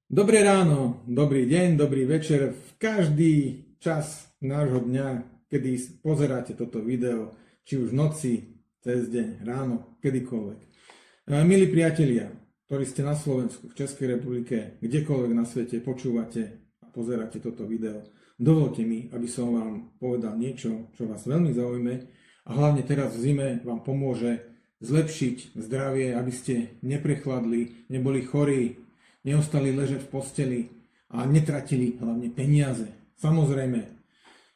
Dobré ráno, dobrý deň, dobrý večer, v každý čas nášho dňa, kedy pozeráte toto video, či už v noci, cez deň, ráno, kedykoľvek. Milí priatelia, ktorí ste na Slovensku, v Českej republike, kdekoľvek na svete počúvate a pozeráte toto video, dovolte mi, aby som vám povedal niečo, čo vás veľmi zaujme a hlavne teraz v zime vám pomôže zlepšiť zdravie, aby ste neprechladli, neboli chorí, neostali ležať v posteli a netratili hlavne peniaze. Samozrejme,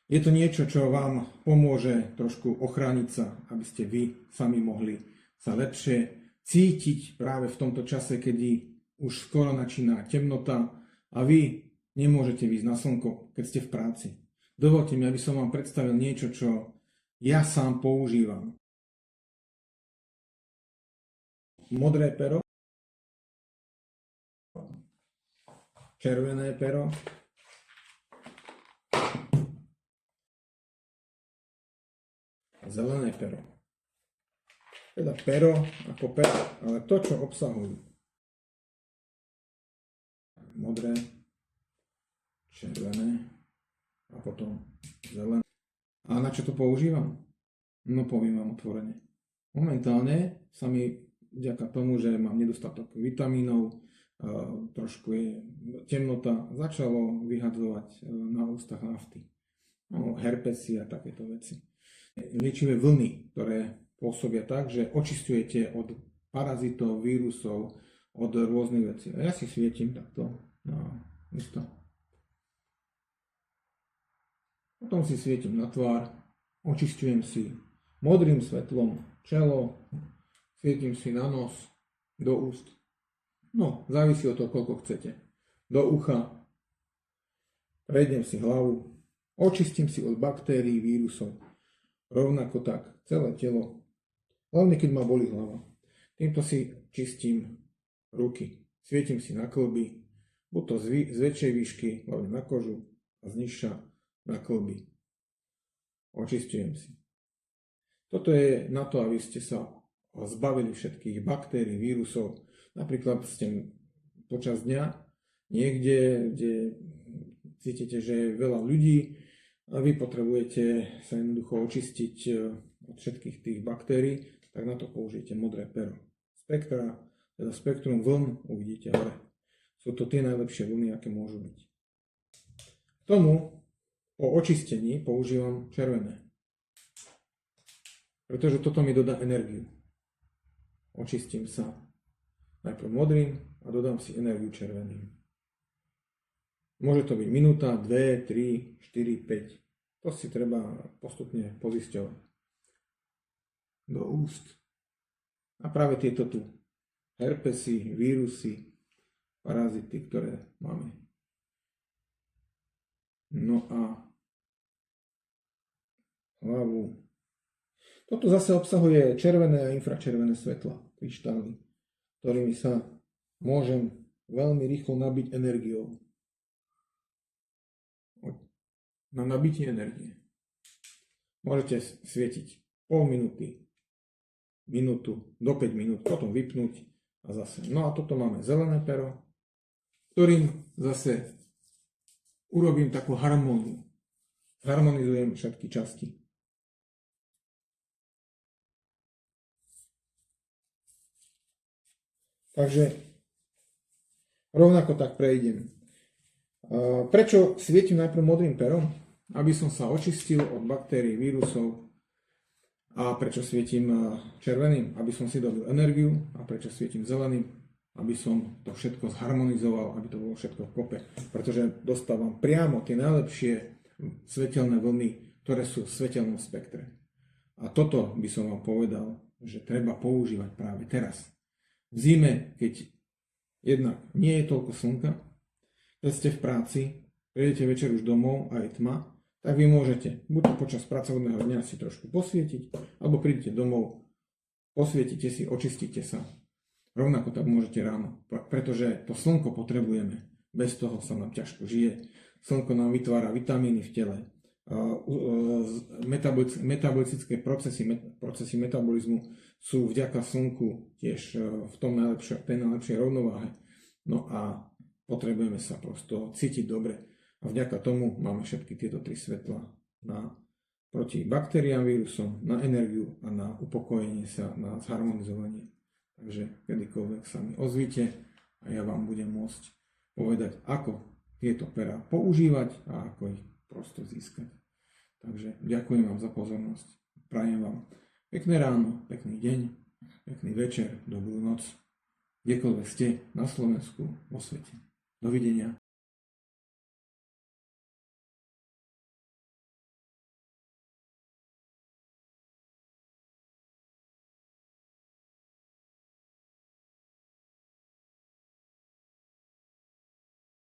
je to niečo, čo vám pomôže trošku ochrániť sa, aby ste vy sami mohli sa lepšie cítiť práve v tomto čase, kedy už skoro začína temnota a vy nemôžete výjsť na slnko, keď ste v práci. Dovolte mi, aby som vám predstavil niečo, čo ja sám používam. Modré pero, červené pero, zelené pero. Teda pero ako pero, ale to, čo obsahujú. Modré, červené a potom zelené. A na čo to používam? No poviem vám otvorene. Momentálne sa mi vďaka tomu, že mám nedostatok vitamínov, trošku je temnota, začalo vyhadzovať na ústach nafty. No, herpesy a takéto veci. Liečivé vlny, ktoré pôsobia tak, že očisťujete od parazitov, vírusov, od rôznych vecí. A ja si svietim takto na ústa. Potom si svietim na tvár, očisťujem si modrým svetlom čelo, svietim si na nos, do úst. No, závisí od toho, koľko chcete. Do ucha, prejdem si hlavu, očistím si od baktérií, vírusov. Rovnako tak celé telo, hlavne keď ma bolí hlava. Týmto si čistím ruky, svietim si na kĺby, buď to z väčšej výšky, hlavne na kožu, a z nižša na kĺby. Očistujem si. Toto je na to, aby ste sa zbavili všetkých baktérií, vírusov. Napríklad ste počas dňa niekde, kde cítite, že je veľa ľudí a vy potrebujete sa jednoducho očistiť od všetkých tých baktérií, tak na to použijete modré pero. Spektra, teda spektrum vln uvidíte hore. Sú to tie najlepšie vlny, aké môžu byť. K tomu po očistení používam červené, pretože toto mi dodá energiu. Očistím sa najprv modrým a dodám si energiu červeným. Môže to byť minúta, 2, 3, 4, 5. To si treba postupne pozisťovať. Do úst. A práve tieto tu. Herpesy, vírusy, parazity, ktoré máme. No a hlavu. Toto zase obsahuje červené a infračervené svetla, kryštály, ktorými sa môžem veľmi rýchlo nabiť energiou. Na nabitie energie. Môžete svietiť pol minúty, minútu, do 5 minút, potom vypnúť a zase. No a toto máme zelené pero, ktorým zase urobím takú harmóniu. Harmonizujem všetky časti. Takže rovnako tak prejdem. Prečo svietim najprv modrým perom? Aby som sa očistil od baktérií, vírusov. A prečo svietim červeným? Aby som si dobil energiu. A prečo svietim zeleným? Aby som to všetko zharmonizoval, aby to bolo všetko v kope. Pretože dostávam priamo tie najlepšie svetelné vlny, ktoré sú v svetelnom spektre. A toto by som vám povedal, že treba používať práve teraz. V zime, keď jednak nie je toľko slnka, keď ste v práci, prídete večer už domov a je tma, tak vy môžete buď počas pracovného dňa si trošku posvietiť, alebo prídete domov, posvietite si, očistíte sa. Rovnako tak môžete ráno, pretože to slnko potrebujeme. Bez toho sa nám ťažko žije. Slnko nám vytvára vitamíny v tele. Metabolické procesy metabolizmu sú vďaka slnku tiež v tej najlepšej rovnováhe. No a potrebujeme sa prosto cítiť dobre. A vďaka tomu máme všetky tieto tri svetla proti baktériám, vírusom, na energiu a na upokojenie sa, na zharmonizovanie. Takže kedykoľvek sa mi ozvite a ja vám budem môcť povedať, ako tieto perá používať a ako ich prosto získať. Takže ďakujem vám za pozornosť. Prajem vám pekné ráno, pekný deň, pekný večer, dobrú noc, kdekoľvek ste na Slovensku, vo svete. Dovidenia.